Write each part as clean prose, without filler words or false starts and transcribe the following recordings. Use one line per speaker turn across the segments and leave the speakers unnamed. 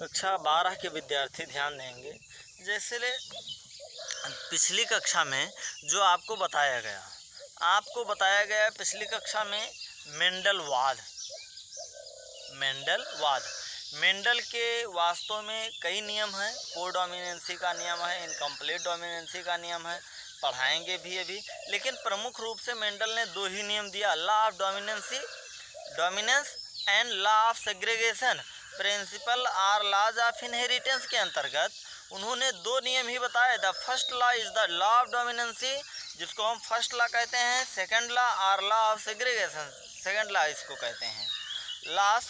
कक्षा 12 के विद्यार्थी ध्यान देंगे। जैसे पिछली कक्षा में जो आपको बताया गया पिछली कक्षा में मेंडल के वास्तव में कई नियम हैं। कोडोमिनेंसी का नियम है, इनकम्प्लीट डोमिनेंसी का नियम है, पढ़ाएंगे भी अभी। लेकिन प्रमुख रूप से मेंडल ने दो ही नियम दिया, law of dominance and law of segregation principle और लॉज ऑफ इनहेरिटेंस के अंतर्गत उन्होंने दो नियम ही बताए। The first law is the law of dominancy, जिसको हम फर्स्ट लॉ कहते हैं। सेकंड लॉ और law of segregation, second law इसको कहते हैं। लॉ ऑफ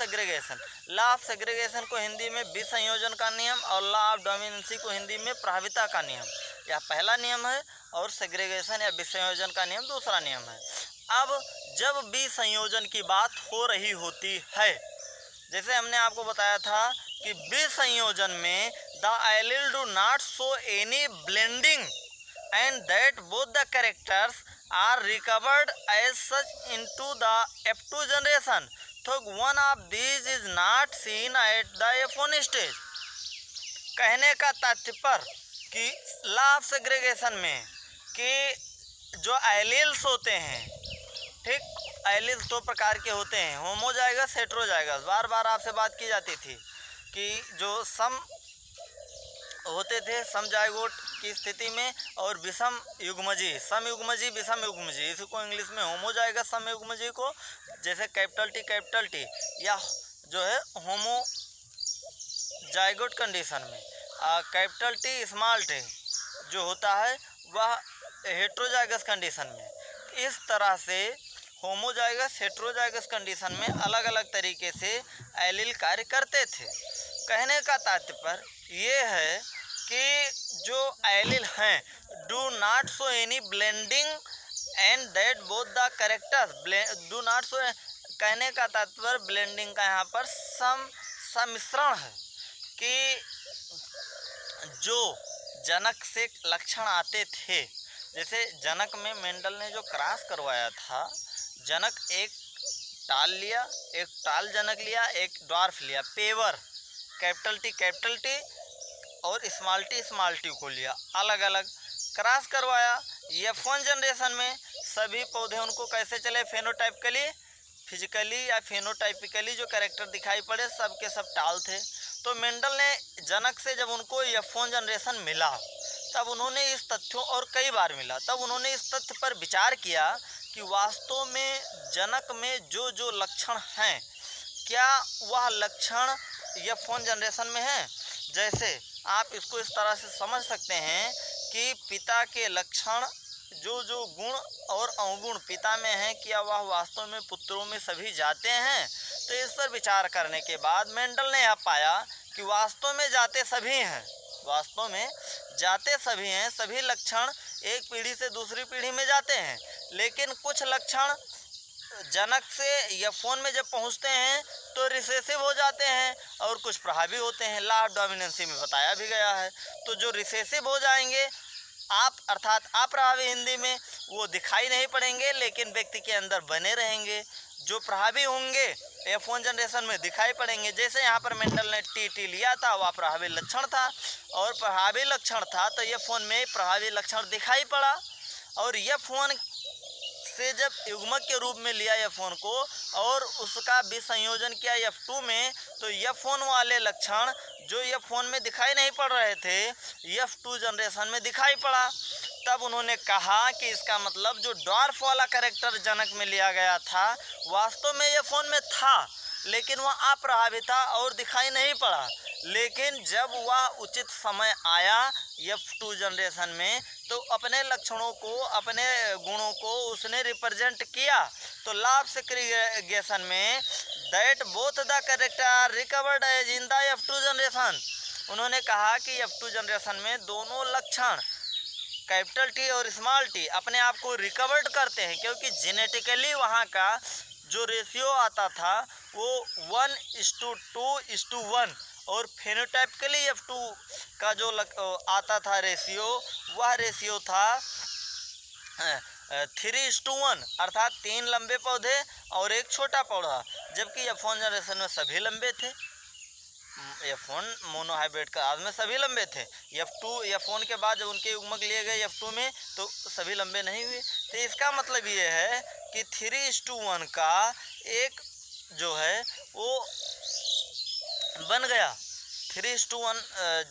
सेग्रीगेशन को हिंदी में विसंयोजन का नियम और लॉ ऑफ डोमिनेंसी को हिंदी में प्रभाविता का नियम, यह पहला नियम है और सेग्रीगेशन या विसंयोजन का नियम दूसरा नियम है। अब जब विसंयोजन की बात हो रही होती है, जैसे हमने आपको बताया था कि विसंयोजन में the allele do not show any blending and that both the characters are recovered as such into the F2 generation, तो one of these is not seen at the F1 stage. कहने का तात्पर्य कि लॉ ऑफ सेग्रीगेशन में कि जो alleles होते हैं, ठीक, एलील्स दो प्रकार के होते हैं, होमोजाइगस हेटेरोजाइगस। बार बार आपसे बात की जाती थी कि जो सम होते थे समजाइगोट की स्थिति में और विषम युग्मजी, समयुग्मजी विषम युग्मजी, इसको इंग्लिश में होमोजाइगस समयुग्मजी को जैसे कैपिटल टी या जो है होमोजाइगोट कंडीशन में कैपिटल टी स्मॉल टी जो होता है वह हेटेरोजाइगस कंडीशन में। इस तरह से होमोजाइगस हेटेरोजाइगस कंडीशन में अलग अलग तरीके से एलील कार्य करते थे। कहने का तात्पर्य ये है कि जो एलील हैं do not show any blending and that both the characters do not show, कहने का तात्पर्य ब्लेंडिंग का यहाँ पर सम्मिश्रण है कि जो जनक से लक्षण आते थे, जैसे जनक में मेंडल ने जो क्रॉस करवाया था, जनक एक टाल जनक लिया, एक ड्वार्फ लिया, पेवर कैपिटल टी और स्मॉल टी को लिया, अलग अलग क्रॉस करवाया। F1 जनरेशन में सभी पौधे उनको कैसे चले, फेनोटाइपिकली, फिजिकली या फेनोटाइपिकली जो कैरेक्टर दिखाई पड़े सब के सब टाल थे। तो मेंडल ने जनक से जब उनको F1 जनरेशन मिला तब उन्होंने इस तथ्यों और कई बार मिला, तब उन्होंने इस तथ्य पर विचार किया कि वास्तव में जनक में जो जो लक्षण हैं क्या वह लक्षण F1 जनरेशन में है। जैसे आप इसको इस तरह से समझ सकते हैं कि पिता के लक्षण जो जो गुण और अवगुण पिता में हैं क्या वह वास्तव में पुत्रों में सभी जाते हैं। तो इस पर विचार करने के बाद मेंडल ने यह पाया कि वास्तव में जाते सभी हैं, सभी लक्षण एक पीढ़ी से दूसरी पीढ़ी में जाते हैं, लेकिन कुछ लक्षण जनक से F1 में जब पहुंचते हैं तो रिसेसिव हो जाते हैं और कुछ प्रभावी होते हैं। लॉ ऑफ डोमिनेंसी में बताया भी गया है। तो जो रिसेसिव हो जाएंगे अर्थात अप्रभावी हिंदी में, वो दिखाई नहीं पड़ेंगे लेकिन व्यक्ति के अंदर बने रहेंगे। जो प्रभावी होंगे F1 जनरेशन में दिखाई पड़ेंगे। जैसे यहाँ पर मेंडल ने टी लिया था, वह प्रभावी लक्षण था और प्रभावी लक्षण था तो F1 में प्रभावी लक्षण दिखाई पड़ा। और F1 से जब युग्मक के रूप में लिया F1 को और उसका विसंयोजन किया F2 में, तो F1 वाले लक्षण जो F1 में दिखाई नहीं पड़ रहे थे F2 जनरेशन में दिखाई पड़ा। तब उन्होंने कहा कि इसका मतलब जो ड्वार्फ वाला कैरेक्टर जनक में लिया गया था वास्तव में F1 में था लेकिन वह अप्रभावी था और दिखाई नहीं पड़ा। लेकिन जब वह उचित समय आया F2 जनरेशन में तो अपने लक्षणों को, अपने गुणों को उसने रिप्रेजेंट किया। तो लॉ ऑफ सेग्रीगेशन में that both the character are recovered as in the F2 generation, उन्होंने कहा कि F2 जनरेशन में दोनों लक्षण कैपिटल टी और स्मॉल टी अपने आप को रिकवर्ड करते हैं, क्योंकि जेनेटिकली वहाँ का जो रेशियो आता था वो 1:2:1 और फेनोटाइपिकली F2 का जो आता था रेशियो, वह रेशियो था 3:1, अर्थात 3 लंबे पौधे और एक छोटा पौधा, जबकि F1 जनरेशन में सभी लंबे थे। F1 मोनोहाइब्रिड का में सभी लंबे थे। F2 F1 के बाद जब उनके युग्मक लिए गए F2 में तो सभी लंबे नहीं हुए। तो इसका मतलब ये है कि 3:1 का एक जो है वो बन गया। 3:1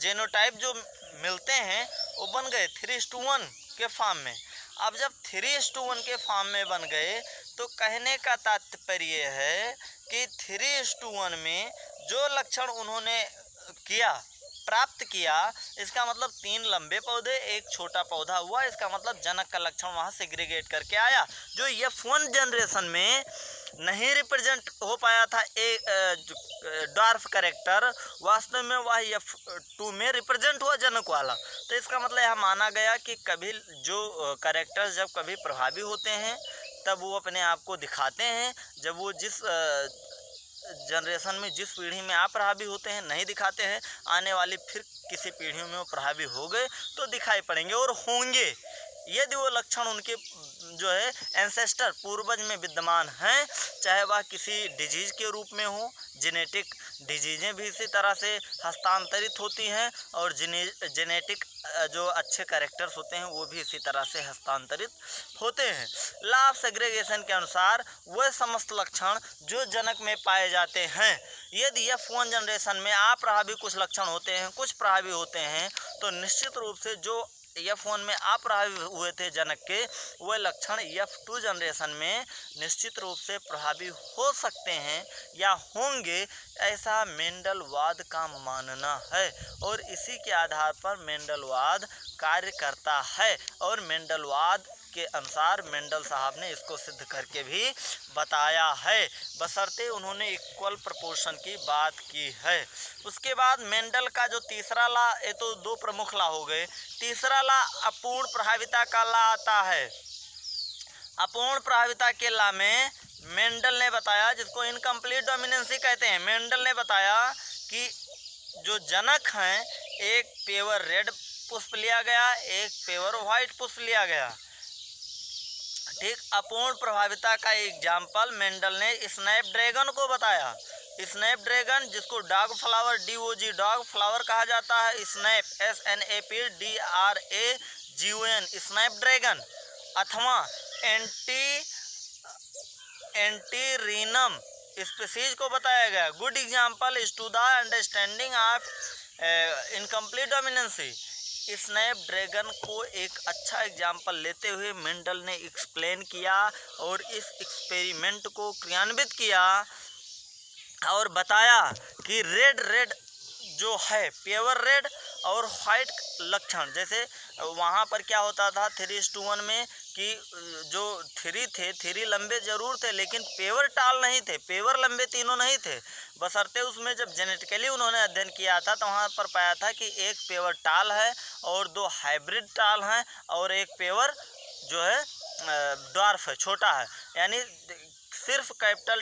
जेनोटाइप जो मिलते हैं वो बन गए 3:1 के फॉर्म में। अब जब 3:1 के फॉर्म में बन गए तो कहने का तात्पर्य है कि 3:1 में जो लक्षण उन्होंने किया प्राप्त किया, इसका मतलब 3 लंबे पौधे एक छोटा पौधा हुआ। इसका मतलब जनक का लक्षण वहाँ सेग्रीगेट करके आया, जो F1 जनरेशन में नहीं रिप्रेजेंट हो पाया था डॉर्फ कैरेक्टर, वास्तव में वह F2 में रिप्रेजेंट हुआ जनक वाला। तो इसका मतलब यह माना गया कि कभी जो कैरेक्टर्स जब कभी प्रभावी होते हैं तब वो अपने आप को दिखाते हैं, जब वो जिस जनरेशन में जिस पीढ़ी में आप प्रभावी होते हैं नहीं दिखाते हैं, आने वाली फिर किसी पीढ़ी में वो प्रभावी हो गए तो दिखाई पड़ेंगे और होंगे, यदि वो लक्षण उनके जो है एंसेस्टर पूर्वज में विद्यमान हैं, चाहे वह किसी डिजीज के रूप में हो। जेनेटिक डिजीजें भी इसी तरह से हस्तांतरित होती हैं और जेनेटिक जो अच्छे कैरेक्टर्स होते हैं वो भी इसी तरह से हस्तांतरित होते हैं। लॉ ऑफ सेग्रीगेशन के अनुसार वह समस्त लक्षण जो जनक में पाए जाते हैं, यदि F1 जनरेशन में अप्रभावी कुछ लक्षण होते हैं, कुछ प्रभावी होते हैं, तो निश्चित रूप से जो F1 में अप्रभावी हुए थे जनक के, वह लक्षण F2 जनरेशन में निश्चित रूप से प्रभावी हो सकते हैं या होंगे, ऐसा मेंडलवाद का मानना है। और इसी के आधार पर मेंडलवाद कार्य करता है और मेंडलवाद के अनुसार मेंडल साहब ने इसको सिद्ध करके भी बताया है, बशर्ते उन्होंने इक्वल प्रपोर्शन की बात की है। उसके बाद मेंडल का जो तीसरा ला, ये तो दो प्रमुख ला हो गए, तीसरा ला अपूर्ण प्रभाविता का ला आता है। अपूर्ण प्रभाविता के ला में मेंडल ने बताया, जिसको इनकम्प्लीट डोमिनेंसी कहते हैं, मेंडल ने बताया कि जो जनक हैं, एक पेवर रेड पुष्प लिया गया, एक पेवर व्हाइट पुष्प लिया गया, ठीक। अपूर्ण प्रभाविता का एग्जाम्पल मेंडल ने स्नैपड्रैगन को बताया। स्नैपड्रैगन, जिसको dog flower DOG dog flower कहा जाता है, स्नैप SNAPDRAGON स्नैपड्रैगन, अथवा एंटीरिनम स्पीसीज को बताया गया। Good example to the understanding of incomplete dominancy. Snapdragon को एक अच्छा एग्जाम्पल लेते हुए मेंडल ने एक्सप्लेन किया और इस एक्सपेरिमेंट को क्रियान्वित किया और बताया कि रेड जो है पेवर रेड और वाइट लक्षण, जैसे वहाँ पर क्या होता था 3:1 में कि जो 3 लंबे जरूर थे लेकिन पेवर टाल नहीं थे, पेवर लंबे तीनों नहीं थे, बशर्ते उसमें जब जेनेटिकली उन्होंने अध्ययन किया था तो वहाँ पर पाया था कि एक पेवर टाल है और 2 हाइब्रिड टाल हैं और एक पेवर जो है ड्वार्फ है, छोटा है। यानी सिर्फ कैपिटल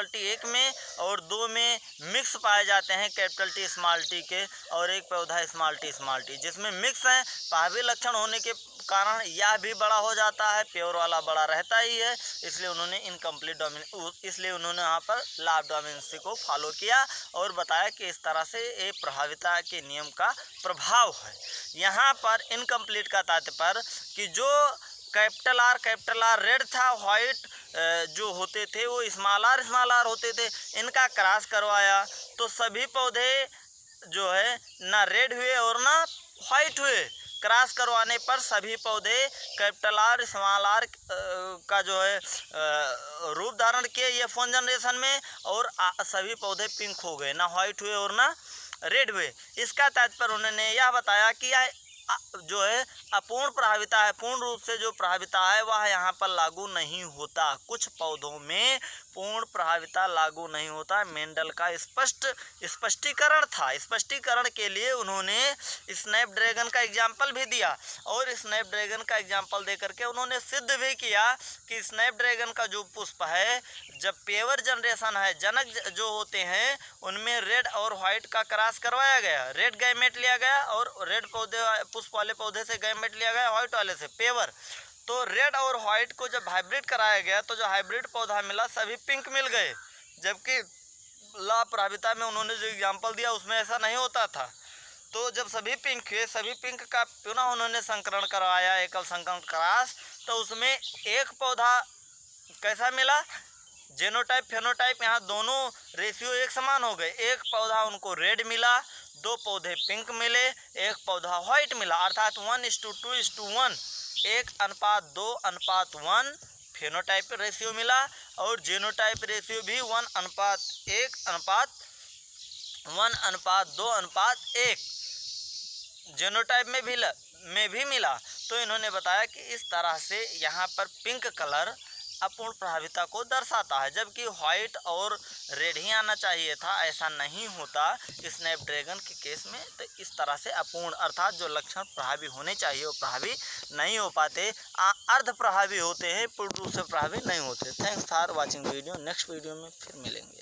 टी एक में और 2 में मिक्स पाए जाते हैं, कैपिटल टी स्मॉल टी के, और एक पौधा स्मॉल टी जिसमें मिक्स है। प्रभावी लक्षण होने के कारण यह भी बड़ा हो जाता है, प्योर वाला बड़ा रहता ही है, इसलिए उन्होंने इसलिए उन्होंने यहाँ पर लॉ ऑफ डोमिनेंसी को फॉलो किया और बताया कि इस तरह से ये प्रभाविता के नियम का प्रभाव है। यहाँ पर इनकम्प्लीट का तात्पर्य कि जो कैपिटल आर रेड था, वाइट जो होते थे वो स्मॉल आर होते थे, इनका क्रॉस करवाया तो सभी पौधे जो है ना रेड हुए और ना वाइट हुए। क्रॉस करवाने पर सभी पौधे कैपिटल आर स्मॉल आर का जो है रूप धारण किए F1 जनरेशन में, और सभी पौधे पिंक हो गए, ना वाइट हुए और ना रेड हुए। इसका तात्पर्य उन्होंने यह बताया कि यह जो है अपूर्ण प्रभाविता है, पूर्ण रूप से जो प्रभाविता है वह यहाँ पर लागू नहीं होता। कुछ पौधों में पूर्ण प्रभाविता लागू नहीं होता। मेंडल का स्पष्टीकरण था। स्पष्टीकरण के लिए उन्होंने स्नैपड्रैगन का एग्जाम्पल भी दिया और स्नैपड्रैगन का एग्जाम्पल दे करके उन्होंने सिद्ध भी किया कि स्नैपड्रैगन का जो पुष्प है, जब पेवर जनरेशन है, जनक जो होते हैं उनमें रेड और व्हाइट का क्रॉस करवाया गया, रेड गैमेट लिया गया और रेड पौधे पुष्प वाले पौधे से गैमेट लिया गया, व्हाइट वाले से पेवर। तो रेड और व्हाइट को जब हाइब्रिड कराया गया तो जो हाइब्रिड पौधा मिला सभी पिंक मिल गए, जबकि लाप्रभाविता में उन्होंने जो एग्जाम्पल दिया उसमें ऐसा नहीं होता था। तो जब सभी पिंक का पुनः उन्होंने संकरण करवाया, एकल संकरण क्रॉस, तो उसमें एक पौधा कैसा मिला, जेनोटाइप फेनोटाइप यहाँ दोनों रेशियो एक समान हो गए। एक पौधा उनको रेड मिला, 2 पौधे पिंक मिले, एक पौधा व्हाइट मिला, अर्थात 1:2:1 1:2:1 फेनोटाइप रेशियो मिला और जेनोटाइप रेशियो भी 1:1:1:2:1 जेनोटाइप में भी मिला। तो इन्होंने बताया कि इस तरह से यहाँ पर पिंक कलर अपूर्ण प्रभाविता को दर्शाता है, जबकि व्हाइट और रेड ही आना चाहिए था, ऐसा नहीं होता स्नैपड्रैगन के केस में। तो इस तरह से अपूर्ण अर्थात जो लक्षण प्रभावी होने चाहिए वो प्रभावी नहीं हो पाते, अर्ध प्रभावी होते हैं, पूर्ण रूप से प्रभावी नहीं होते। Thanks for watching video. Next video में फिर मिलेंगे।